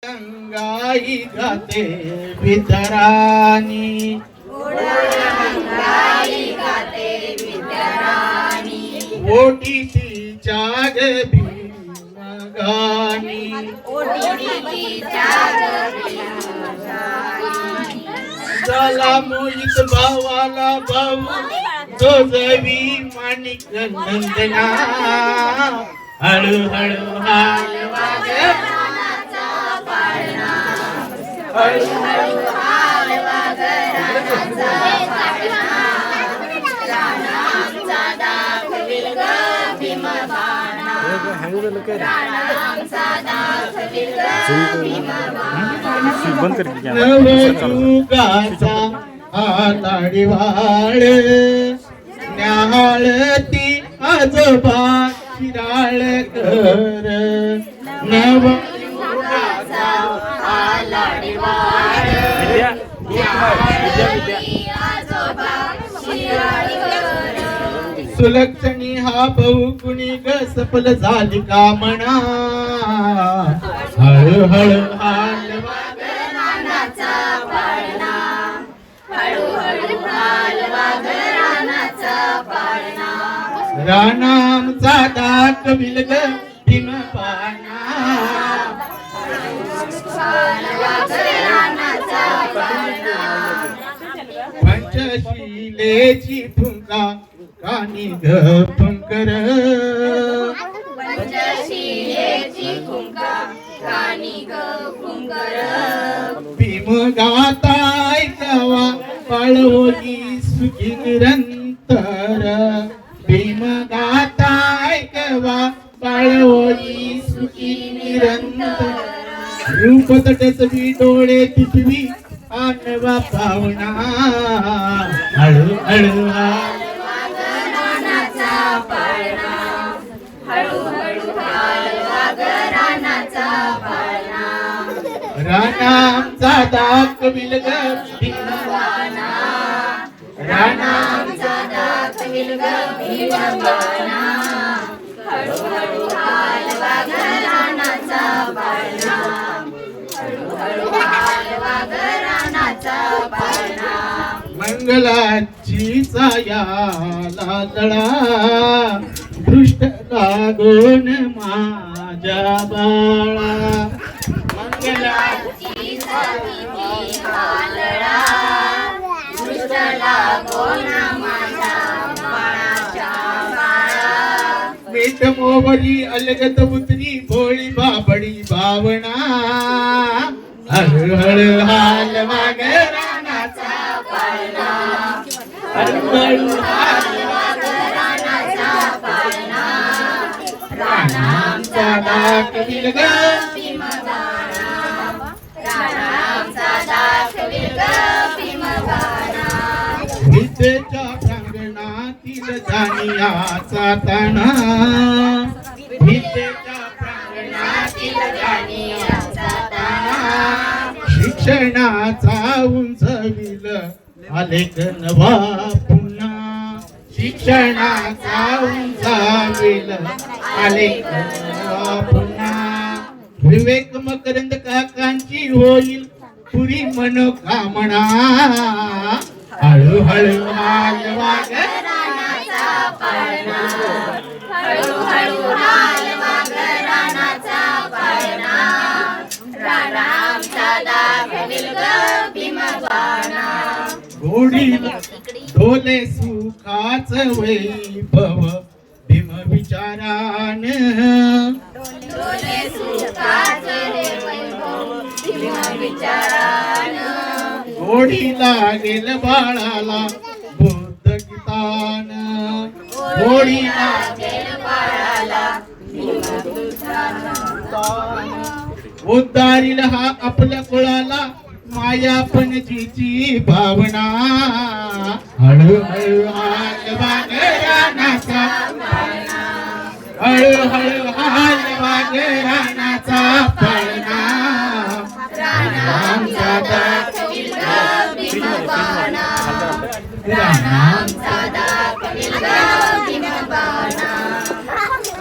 अंगाई गाते वितराणी ओटी तिच्या भीमगानी झाला मोहित भावाला भाऊ तो जवी माणिक नंदना हळू हळू हाल वागरानाचा पाळणा हळू हळू हाल वागरानाचा पाळणा राणांचा दाखविल ग भीमबाणा राणांचा दाखविल ग भीमबाणा नवयुगाचा आलाडीवाळ न्याहाळती आजोबा शिराळ कर नवयुगाचा आलाडीवाळ न्याहाळती आजोबा शिराळ कर सुलक्षणी हा बहु कुणी ग सफल झाली कामना हळू हळू हाल वागरानाचा पाळणा हळू हळू हाल वागरानाचा पाळणा राणांचा दाखविल ग भीमबाणा वागरानाचा पाळणा पंचशिलेची फुंका कानी ग फुंकर पंचशिलेची फुंका कानी ग फुंकर भीम गाता ऐकावा पाळवली सुखी निरंतर भीम गाता ऐकावा पाळवली सुखी निरंतर रूप तटसवी डोळे तिथवी आणवा पावना हळू हळू हाल वागरानाचा पाळणा हळू हळू हाल वागरानाचा पाळणा राणांचा दाखविल ग भीमबाणा राणांचा दाखविल ग भीमबाणा हळू हळू हाल वागरानाचा पाळणा हळू हळू हाल वागरानाचा पाळणा मंगलाची छाया लादळा दृष्ट लागून माझ्या बाळा मंगलाची छाया लादळा दृष्ट लागून माझ्या बाळाच्या बाळा मीठ मोवरी अलगत उतरी भोळी बाबडी भावना हळू हळू हाल वागरानाचा पाळणा हळू हळू हाल वागरानाचा पाळणा राणांचा दाखविल ग भीमबाणा राणांचा दाखविल ग भीमबाणा विद्येच्या प्रांगणातील जानियाचा तणा विद्येच्या प्रांगणातील जानियाचा तणा शिक्षणाचा उंचविल आलेख नवा पुन्हा शिक्षणाचा उंचाविल आलेख नवा पुन्हा विवेक मकरंद काकांची होईल पुरी मनोकामना हळू हळू हाल वागरानाचा पाळणा हळू हळू हाल वागरानाचा पाळणा राणांचा दाखविल ग भीमबाणा घोडीला डोले सुखाच वैभव भीम विचारान डोले सुखाच वैभव भीम विचारान घोडीला गेल बाळाला बुद्ध गीतान घोडीला गेल बाळाला उद्धारील हा आपल्या कुळाला मायापणजीची भावना हळू हळू हाल वागरानाचा पाळणा हळू हळू हाल वागरानाचा पाळणा राणांचा दाखविल ग भीमबाणा राणांचा दाखविल ग भीमबाणा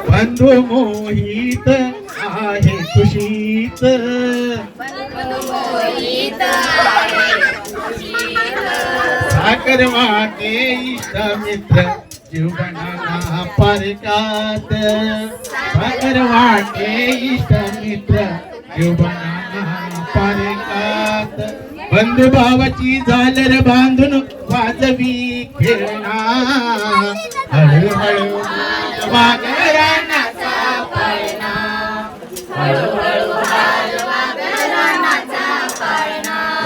बंधू मोहित आहे खुशीत साखर वाटे इष्ट मित्र जीवनाना पारिकात साखर वाटे इष्ट मित्र जीवनाना पारिकात बंधू भावाची झालर बांधून वाजवी खेळणा हळूहळू वागरानाचा पाळणा हळूहळू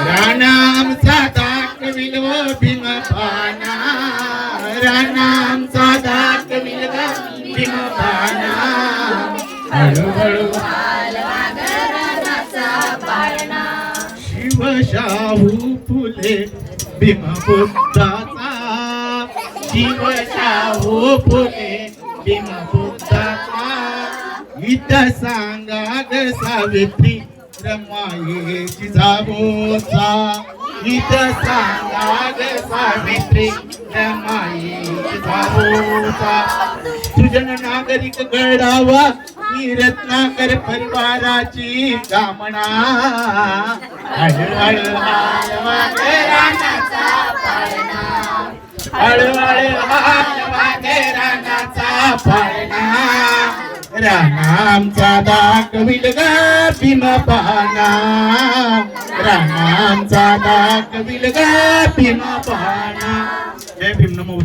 राणामचा दाखविल व भीमपाना राणामचा दाखविल व भीमपाना हळूहळू शिवशाहू फुले भीमबुद्धाचा शिवशाहू फुले भीमबुद्धाचा इथं सांगा ग सावित्री रमाईची जाबोचा इथं सांगा ग सावित्री रमाईची जाबोचा सुजन नागरिक घडावा ही रत्नाकर परिवाराची कामना हळूहळू हालवा ग रानाचा पाळणा हळूहळू हालवा ग रानाचा पाळणा राणामचा दाखविल ग भीमपाना राणामचा दाखविल ग भीमपाना जय भीम नमो